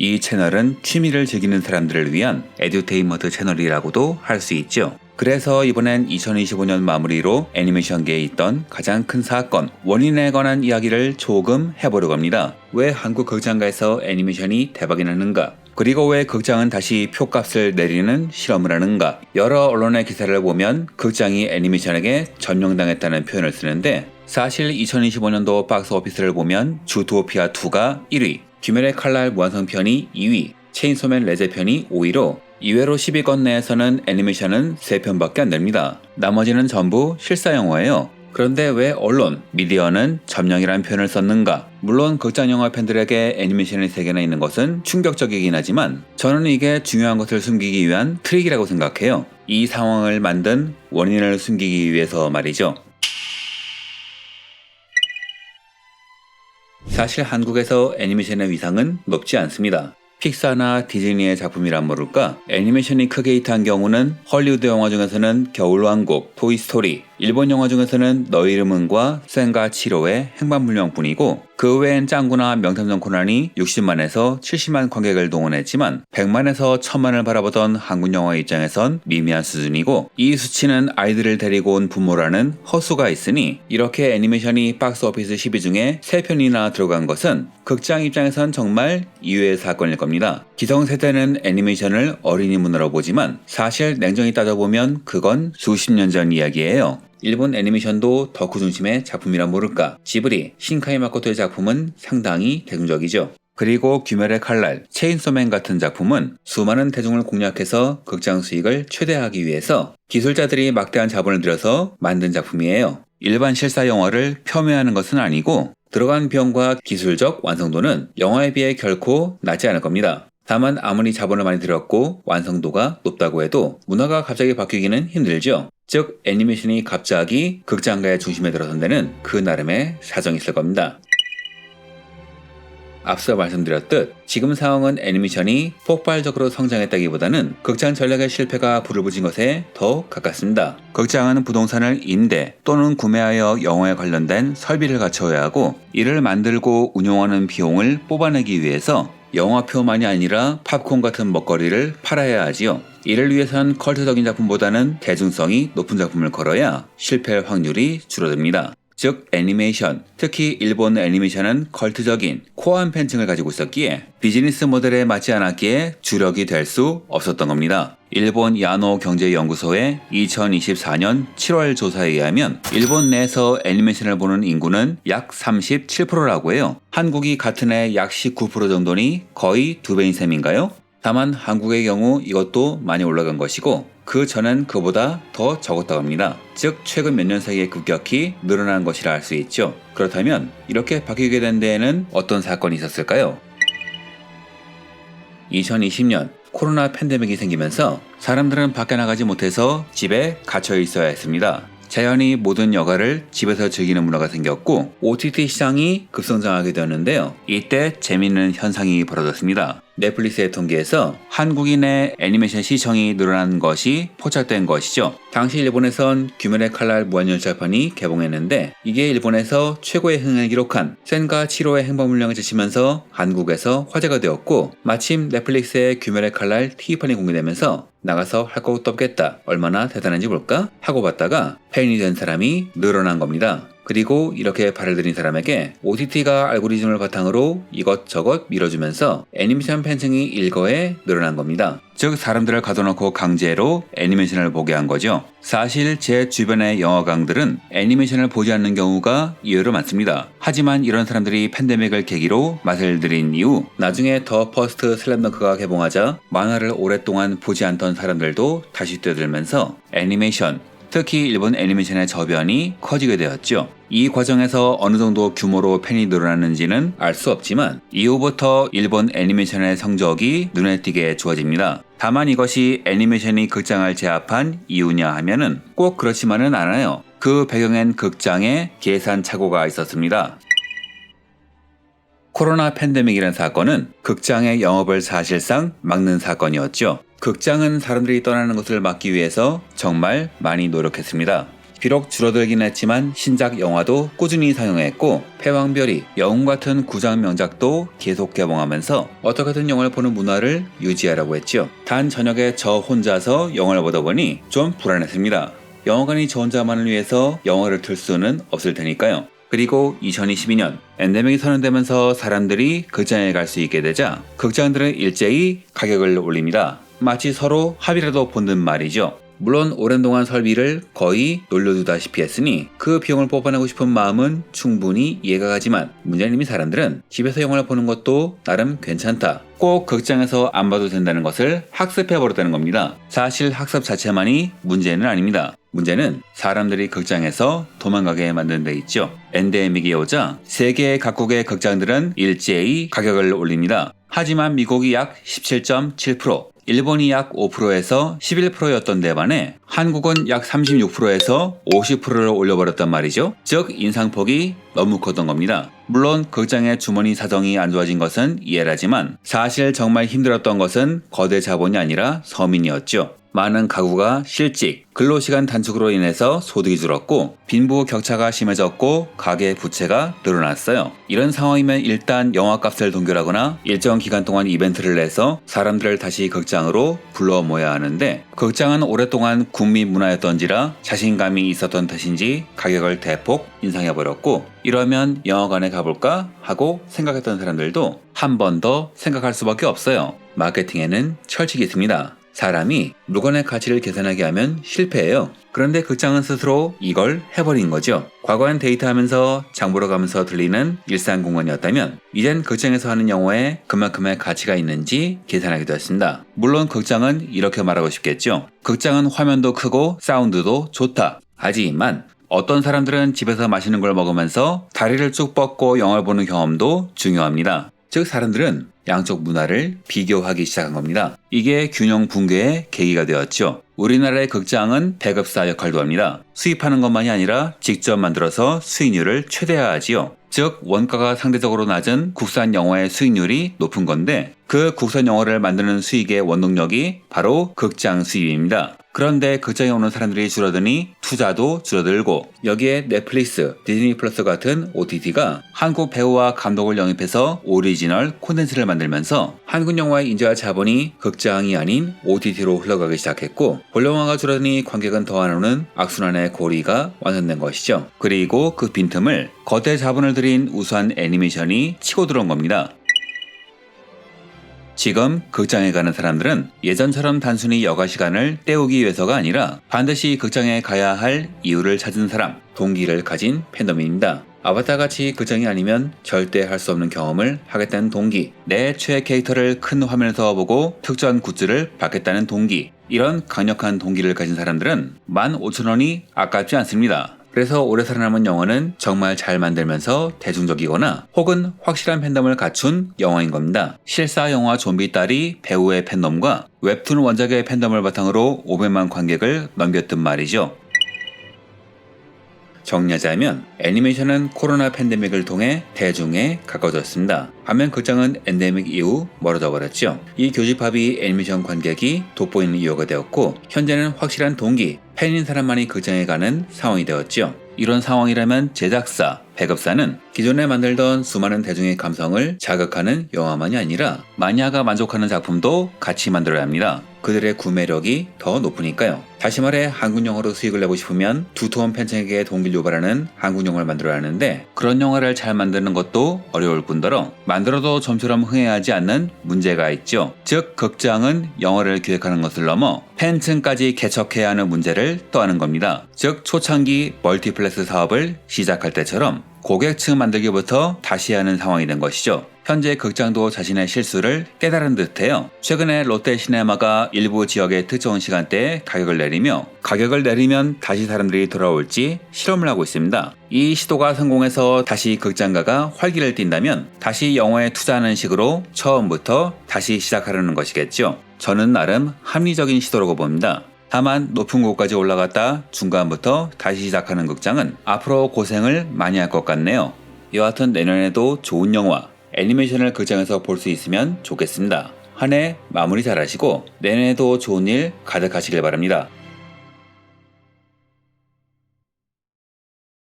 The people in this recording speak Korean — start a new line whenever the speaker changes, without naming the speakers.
이 채널은 취미를 즐기는 사람들을 위한 에듀테인먼트 채널이라고도 할 수 있죠. 그래서 이번엔 2025년 마무리로 애니메이션계에 있던 가장 큰 사건, 원인에 관한 이야기를 조금 해보려고 합니다. 왜 한국 극장가에서 애니메이션이 대박이 나는가? 그리고 왜 극장은 다시 표값을 내리는 실험을 하는가? 여러 언론의 기사를 보면 극장이 애니메이션에게 점령당했다는 표현을 쓰는데, 사실 2025년도 박스 오피스를 보면 주토피아2가 1위, 귀멸의 칼날 무한성편이 2위, 체인소맨 레제편이 5위로 이외로 10위권 내에서는 애니메이션은 3편밖에 안 됩니다. 나머지는 전부 실사영화예요. 그런데 왜 언론, 미디어는 점령이라는 표현을 썼는가? 물론 극장영화 팬들에게 애니메이션의 세계나 있는 것은 충격적이긴 하지만 저는 이게 중요한 것을 숨기기 위한 트릭이라고 생각해요. 이 상황을 만든 원인을 숨기기 위해서 말이죠. 사실 한국에서 애니메이션의 위상은 높지 않습니다. 픽사나 디즈니의 작품이란 모를까? 애니메이션이 크게 히트한 경우는 헐리우드 영화 중에서는 겨울왕국, 토이스토리, 일본 영화 중에서는 너의 이름은과 센과 치로의 행방불명뿐이고, 그 외엔 짱구나 명탐정 코난이 60만에서 70만 관객을 동원했지만 100만에서 1000만을 바라보던 한국 영화 입장에선 미미한 수준이고, 이 수치는 아이들을 데리고 온 부모라는 허수가 있으니 이렇게 애니메이션이 박스오피스 10위 중에 3편이나 들어간 것은 극장 입장에선 정말 이외의 사건일 겁니다. 기성세대는 애니메이션을 어린이 문화로 보지만 사실 냉정히 따져보면 그건 수십 년 전 이야기예요. 일본 애니메이션도 덕후 중심의 작품이라 모를까? 지브리, 신카이 마코토의 작품은 상당히 대중적이죠. 그리고 귀멸의 칼날, 체인소맨 같은 작품은 수많은 대중을 공략해서 극장 수익을 최대화하기 위해서 기술자들이 막대한 자본을 들여서 만든 작품이에요. 일반 실사 영화를 폄훼하는 것은 아니고 들어간 비용과 기술적 완성도는 영화에 비해 결코 낮지 않을 겁니다. 다만 아무리 자본을 많이 들였고 완성도가 높다고 해도 문화가 갑자기 바뀌기는 힘들죠. 즉 애니메이션이 갑자기 극장가의 중심에 들어선 데는 그 나름의 사정이 있을 겁니다. 앞서 말씀드렸듯 지금 상황은 애니메이션이 폭발적으로 성장했다기보다는 극장 전략의 실패가 불을 붙인 것에 더 가깝습니다. 극장은 부동산을 임대 또는 구매하여 영화에 관련된 설비를 갖춰야 하고, 이를 만들고 운영하는 비용을 뽑아내기 위해서 영화표만이 아니라 팝콘 같은 먹거리를 팔아야 하지요. 이를 위해선 컬트적인 작품보다는 대중성이 높은 작품을 걸어야 실패 확률이 줄어듭니다. 즉 애니메이션, 특히 일본 애니메이션은 컬트적인 코어한 팬층을 가지고 있었기에 비즈니스 모델에 맞지 않았기에 주력이 될 수 없었던 겁니다. 일본 야노 경제연구소의 2024년 7월 조사에 의하면 일본 내에서 애니메이션을 보는 인구는 약 37%라고 해요. 한국이 같은 해 약 19% 정도니 거의 2배인 셈인가요? 다만 한국의 경우 이것도 많이 올라간 것이고 그 전엔 그보다 더 적었다고 합니다. 즉 최근 몇 년 사이에 급격히 늘어난 것이라 할 수 있죠. 그렇다면 이렇게 바뀌게 된 데에는 어떤 사건이 있었을까요? 2020년 코로나 팬데믹이 생기면서 사람들은 밖에 나가지 못해서 집에 갇혀 있어야 했습니다. 자연히 모든 여가를 집에서 즐기는 문화가 생겼고 OTT 시장이 급성장하게 되었는데요. 이때 재미있는 현상이 벌어졌습니다. 넷플릭스의 통계에서 한국인의 애니메이션 시청이 늘어난 것이 포착된 것이죠. 당시 일본에선 귀멸의 칼날 무한열차편이 개봉했는데 이게 일본에서 최고의 흥행을 기록한 센과 치로의 행방불명을 제치면서 한국에서 화제가 되었고, 마침 넷플릭스의 귀멸의 칼날 TV판이 공개되면서 나가서 할 것도 없겠다, 얼마나 대단한지 볼까? 하고 봤다가 팬이 된 사람이 늘어난 겁니다. 그리고 이렇게 발을 들인 사람에게 OTT가 알고리즘을 바탕으로 이것저것 밀어주면서 애니메이션 팬층이 일거에 늘어난 겁니다. 즉 사람들을 가둬놓고 강제로 애니메이션을 보게 한 거죠. 사실 제 주변의 영화광들은 애니메이션을 보지 않는 경우가 의외로 많습니다. 하지만 이런 사람들이 팬데믹을 계기로 맛을 들인 이후 나중에 더 퍼스트 슬램덩크가 개봉하자 만화를 오랫동안 보지 않던 사람들도 다시 뛰어들면서 애니메이션, 특히 일본 애니메이션의 저변이 커지게 되었죠. 이 과정에서 어느 정도 규모로 팬이 늘어났는지는 알 수 없지만 이후부터 일본 애니메이션의 성적이 눈에 띄게 좋아집니다. 다만 이것이 애니메이션이 극장을 제압한 이유냐 하면은 꼭 그렇지만은 않아요. 그 배경엔 극장에 계산착오가 있었습니다. 코로나 팬데믹이라는 사건은 극장의 영업을 사실상 막는 사건이었죠. 극장은 사람들이 떠나는 것을 막기 위해서 정말 많이 노력했습니다. 비록 줄어들긴 했지만 신작 영화도 꾸준히 상영했고 패왕별이, 영웅 같은 구장 명작도 계속 개봉하면서 어떻게든 영화를 보는 문화를 유지하려고 했죠. 단 저녁에 저 혼자서 영화를 보다 보니 좀 불안했습니다. 영화관이 저 혼자만을 위해서 영화를 틀 수는 없을 테니까요. 그리고 2022년 엔데믹이 선언되면서 사람들이 극장에 갈 수 있게 되자 극장들은 일제히 가격을 올립니다. 마치 서로 합의라도 본 듯 말이죠. 물론 오랜 동안 설비를 거의 놀려두다시피 했으니 그 비용을 뽑아내고 싶은 마음은 충분히 이해가 가지만 문제는 이미 사람들은 집에서 영화를 보는 것도 나름 괜찮다, 꼭 극장에서 안 봐도 된다는 것을 학습해버렸다는 겁니다. 사실 학습 자체만이 문제는 아닙니다. 문제는 사람들이 극장에서 도망가게 만든 데 있죠. 엔데믹이 오자 세계 각국의 극장들은 일제히 가격을 올립니다. 하지만 미국이 약 17.7%, 일본이 약 5%에서 11%였던 데 반해 한국은 약 36%에서 50%를 올려버렸단 말이죠. 즉 인상폭이 너무 컸던 겁니다. 물론 극장의 주머니 사정이 안 좋아진 것은 이해하지만 사실 정말 힘들었던 것은 거대 자본이 아니라 서민이었죠. 많은 가구가 실직, 근로시간 단축으로 인해서 소득이 줄었고 빈부격차가 심해졌고 가계 부채가 늘어났어요. 이런 상황이면 일단 영화값을 동결하거나 일정 기간 동안 이벤트를 내서 사람들을 다시 극장으로 불러 모아야 하는데 극장은 오랫동안 국민 문화였던지라 자신감이 있었던 탓인지 가격을 대폭 인상해버렸고 이러면 영화관에 가볼까 하고 생각했던 사람들도 한 번 더 생각할 수밖에 없어요. 마케팅에는 철칙이 있습니다. 사람이 물건의 가치를 계산하게 하면 실패해요. 그런데 극장은 스스로 이걸 해버린 거죠. 과거엔 데이트하면서 장보러 가면서 들리는 일상 공간이었다면 이젠 극장에서 하는 영화에 그만큼의 가치가 있는지 계산하기도 했습니다. 물론 극장은 이렇게 말하고 싶겠죠. 극장은 화면도 크고 사운드도 좋다. 하지만 어떤 사람들은 집에서 맛있는 걸 먹으면서 다리를 쭉 뻗고 영화를 보는 경험도 중요합니다. 즉 사람들은 양쪽 문화를 비교하기 시작한 겁니다. 이게 균형 붕괴의 계기가 되었죠. 우리나라의 극장은 배급사 역할도 합니다. 수입하는 것만이 아니라 직접 만들어서 수익률을 최대화하지요. 즉 원가가 상대적으로 낮은 국산 영화의 수익률이 높은 건데 그 국산 영화를 만드는 수익의 원동력이 바로 극장 수입입니다. 그런데 극장에 오는 사람들이 줄어드니 투자도 줄어들고 여기에 넷플릭스, 디즈니 플러스 같은 OTT가 한국 배우와 감독을 영입해서 오리지널 콘텐츠를 만들면서 한국 영화의 인재와 자본이 극장이 아닌 OTT로 흘러가기 시작했고 본영화가 줄어드니 관객은 더 안 오는 악순환의 고리가 완성된 것이죠. 그리고 그 빈틈을 거대 자본을 들인 우수한 애니메이션이 치고 들어온 겁니다. 지금 극장에 가는 사람들은 예전처럼 단순히 여가 시간을 때우기 위해서가 아니라 반드시 극장에 가야 할 이유를 찾은 사람, 동기를 가진 팬덤입니다. 아바타같이 극장이 아니면 절대 할 수 없는 경험을 하겠다는 동기, 내 최애 캐릭터를 큰 화면에서 보고 특전 굿즈를 받겠다는 동기, 이런 강력한 동기를 가진 사람들은 15,000원이 아깝지 않습니다. 그래서 오래 살아남은 영화는 정말 잘 만들면서 대중적이거나 혹은 확실한 팬덤을 갖춘 영화인 겁니다. 실사 영화 좀비 딸이 배우의 팬덤과 웹툰 원작의 팬덤을 바탕으로 500만 관객을 넘겼단 말이죠. 정리하자면 애니메이션은 코로나 팬데믹을 통해 대중에 가까워졌습니다. 반면 극장은 엔데믹 이후 멀어져 버렸죠. 이 교집합이 애니메이션 관객이 돋보이는 이유가 되었고 현재는 확실한 동기, 팬인 사람만이 극장에 가는 상황이 되었죠. 이런 상황이라면 제작사, 배급사는 기존에 만들던 수많은 대중의 감성을 자극하는 영화만이 아니라 마니아가 만족하는 작품도 같이 만들어야 합니다. 그들의 구매력이 더 높으니까요. 다시 말해 한국 영화로 수익을 내고 싶으면 두터운 팬층에게 동기를 유발하는 한국 영화를 만들어야 하는데 그런 영화를 잘 만드는 것도 어려울 뿐더러 만들어도 좀처럼 흥행하지 않는 문제가 있죠. 즉 극장은 영화를 기획하는 것을 넘어 팬층까지 개척해야 하는 문제를 떠안는 겁니다. 즉 초창기 멀티플렉스 사업을 시작할 때처럼 고객층 만들기부터 다시 하는 상황이 된 것이죠. 현재 극장도 자신의 실수를 깨달은 듯해요. 최근에 롯데시네마가 일부 지역의 특정 시간대에 가격을 내리면 다시 사람들이 돌아올지 실험을 하고 있습니다. 이 시도가 성공해서 다시 극장가가 활기를 띈다면 다시 영화에 투자하는 식으로 처음부터 다시 시작하려는 것이겠죠. 저는 나름 합리적인 시도라고 봅니다. 다만 높은 곳까지 올라갔다 중간부터 다시 시작하는 극장은 앞으로 고생을 많이 할 것 같네요. 여하튼 내년에도 좋은 영화, 애니메이션을 극장에서 볼 수 있으면 좋겠습니다. 한 해 마무리 잘하시고 내년에도 좋은 일 가득하시길 바랍니다.